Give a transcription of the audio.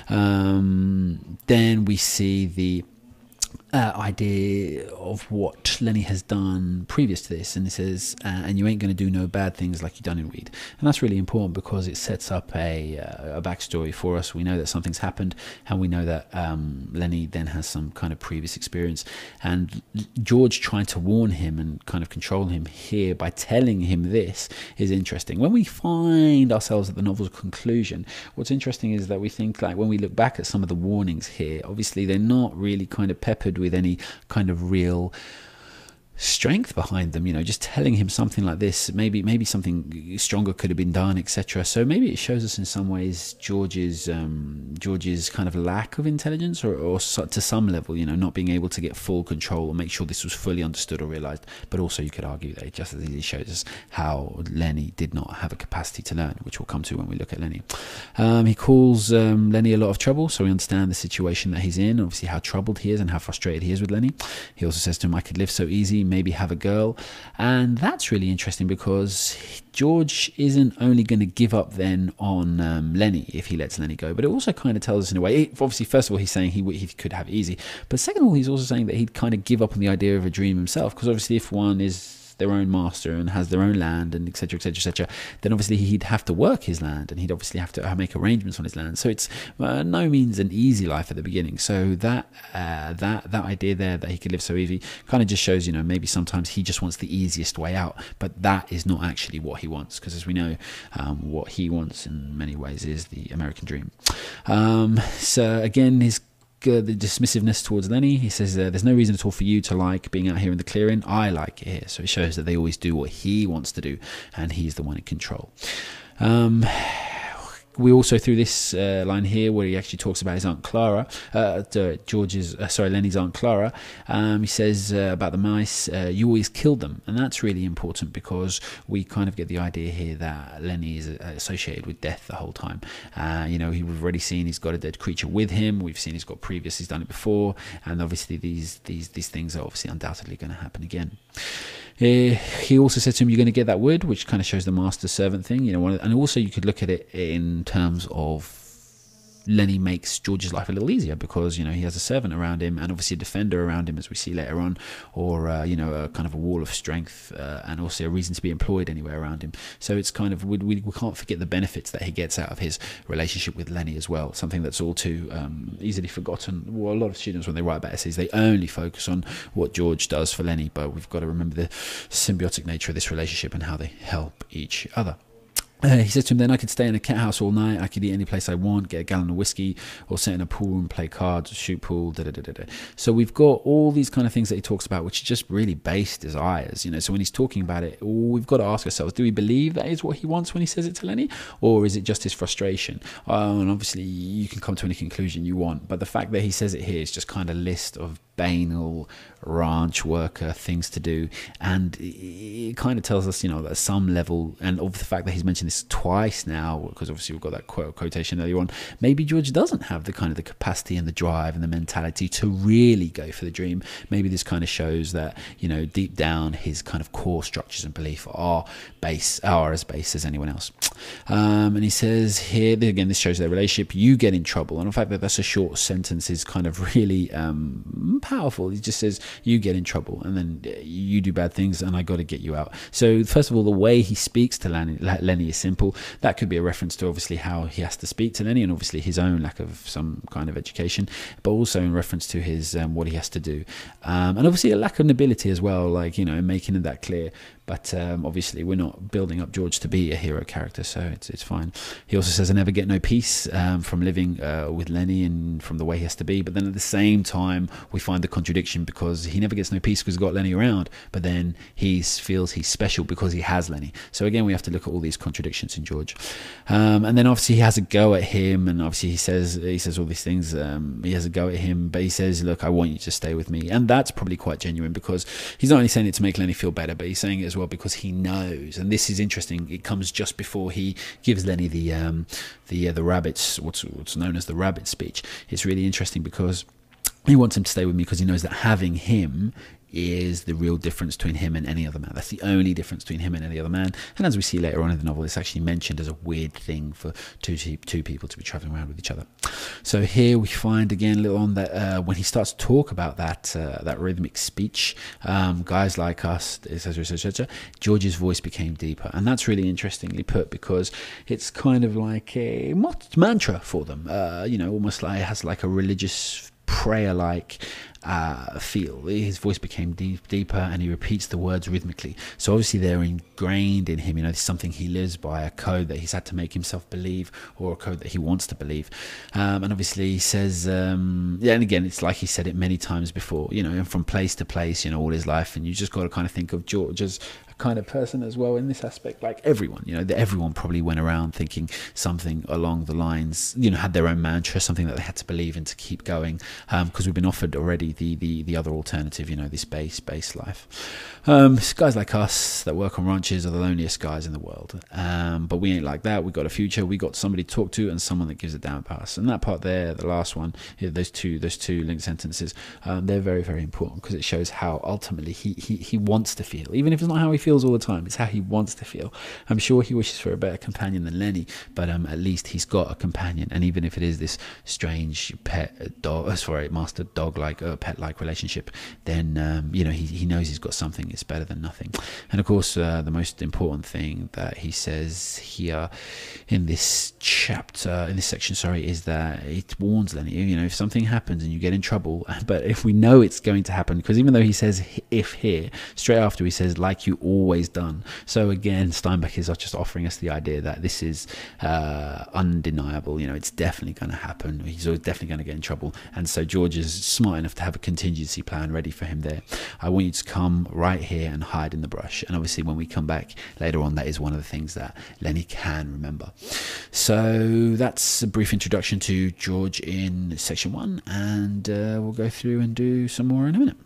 Then we see the idea of what Lenny has done previous to this, and it says, and you ain't going to do no bad things like you done in Reed. And that's really important because it sets up a backstory for us. We know that something's happened, and we know that Lenny then has some kind of previous experience, and George trying to warn him and kind of control him here by telling him this is interesting. When we find ourselves at the novel's conclusion, what's interesting is that we think, like, when we look back at some of the warnings here, obviously they're not really kind of peppered with any kind of real strength behind them. You know, just telling him something like this, maybe something stronger could have been done, etc. So maybe it shows us in some ways George's kind of lack of intelligence, or to some level, you know, not being able to get full control or make sure this was fully understood or realized. But also you could argue that it just as easily shows us how Lenny did not have a capacity to learn, which we'll come to when we look at Lenny. He calls Lenny a lot of trouble, so we understand the situation that he's in, obviously how troubled he is and how frustrated he is with Lenny. He also says to him, I could live so easy, maybe have a girl. And that's really interesting because George isn't only going to give up then on Lenny if he lets Lenny go, but it also kind of tells us in a way, obviously first of all he's saying he could have it easy, but second of all he's also saying that he'd kind of give up on the idea of a dream himself, because obviously if one is their own master and has their own land and etc, then obviously he'd have to work his land, and he'd obviously have to make arrangements on his land. So it's no means an easy life at the beginning. So that idea there that he could live so easy kind of just shows, you know, maybe sometimes he just wants the easiest way out, but that is not actually what he wants, because as we know, what he wants in many ways is the American dream. So again, the dismissiveness towards Lenny, he says there's no reason at all for you to like being out here in the clearing. I like it here. So it shows that they always do what he wants to do, and he's the one in control. We also, through this line here where he actually talks about his Aunt Clara, Lenny's Aunt Clara, he says about the mice, you always killed them. And that's really important because we kind of get the idea here that Lenny is associated with death the whole time. You know, we've already seen he's got a dead creature with him. We've seen he's done it before. And obviously these things are obviously undoubtedly going to happen again. He also said to him, you're going to get that wood, which kind of shows the master-servant thing, you know. And also you could look at it in terms of Lenny makes George's life a little easier because, you know, he has a servant around him and obviously a defender around him, as we see later on, or you know, a kind of a wall of strength, and also a reason to be employed anywhere around him. So it's kind of, we can't forget the benefits that he gets out of his relationship with Lenny as well, something that's all too easily forgotten. Well, a lot of students, when they write about essays, they only focus on what George does for Lenny, but we've got to remember the symbiotic nature of this relationship and how they help each other. He says to him then, I could stay in a cat house all night, I could eat any place I want, get a gallon of whiskey, or sit in a pool and play cards, shoot pool, So we've got all these kind of things that he talks about, which are just really base desires, you know. So when he's talking about it, we've got to ask ourselves, do we believe that is what he wants when he says it to Lenny, or is it just his frustration? And obviously you can come to any conclusion you want, but the fact that he says it here is just kind of a list of banal ranch worker things to do, and it kind of tells us, you know, that some level, and of the fact that he's mentioned this twice now, because obviously we've got that quotation earlier on, maybe George doesn't have the kind of the capacity and the drive and the mentality to really go for the dream. Maybe this kind of shows that, you know, deep down his kind of core structures and belief are as base as anyone else. And he says here again, this shows their relationship, you get in trouble, and the fact that that's a short sentence is kind of really powerful. He just says, you get in trouble, and then you do bad things, and I got to get you out. So first of all, the way he speaks to Lenny is simple. That could be a reference to obviously how he has to speak to Lenny, and obviously his own lack of some kind of education, but also in reference to his what he has to do, and obviously a lack of nobility as well, like, you know, making it that clear. But obviously we're not building up George to be a hero character, so it's fine. He also says, I never get no peace from living with Lenny and from the way he has to be. But then at the same time, we find the contradiction, because he never gets no peace because he's got Lenny around, but then he feels he's special because he has Lenny. So again, we have to look at all these contradictions in George. And then obviously he has a go at him, and obviously he says all these things. He has a go at him, but he says, look, I want you to stay with me. And that's probably quite genuine, because he's not only saying it to make Lenny feel better, but he's saying it as well because he knows. And this is interesting, it comes just before he gives Lenny the rabbits, what's known as the rabbit speech. It's really interesting because he wants him to stay with me because he knows that having him is the real difference between him and any other man. That's the only difference between him and any other man. And as we see later on in the novel, it's actually mentioned as a weird thing for two people to be traveling around with each other. So here we find again a little on that when he starts to talk about that rhythmic speech, guys like us, etc., etc., George's voice became deeper. And that's really interestingly put, because it's kind of like a mantra for them, almost like it has like a religious prayer-like feel. His voice became deeper, and he repeats the words rhythmically. So obviously they're ingrained in him. It's something he lives by, a code that he's had to make himself believe, or a code that he wants to believe. And obviously he says, and again, it's like he said it many times before, and from place to place, all his life. And you just got to kind of think of George as kind of person as well in this aspect, like everyone, everyone probably went around thinking something along the lines, had their own mantra, something that they had to believe in to keep going, because we've been offered already the other alternative, this base life. Guys like us that work on ranches are the loneliest guys in the world, but we ain't like that. We got a future, we got somebody to talk to, and someone that gives a damn about us. And that part there, the last one, those two linked sentences, they're very, very important, because it shows how ultimately he wants to feel, even if it's not how he feels all the time, it's how he wants to feel. I'm sure he wishes for a better companion than Lenny, but at least he's got a companion. And even if it is this strange master dog like pet like relationship, then he knows he's got something. It's better than nothing. And of course, the most important thing that he says here in this section, is that it warns Lenny, if something happens and you get in trouble, but if we know it's going to happen, because even though he says if here, straight after he says like you always done. So again, Steinbeck is just offering us the idea that this is undeniable. It's definitely going to happen. He's definitely going to get in trouble. And so George is smart enough to have a contingency plan ready for him there. I want you to come right here and hide in the brush. And obviously when we come back later on, that is one of the things that Lenny can remember. So that's a brief introduction to George in section 1, and we'll go through and do some more in a minute.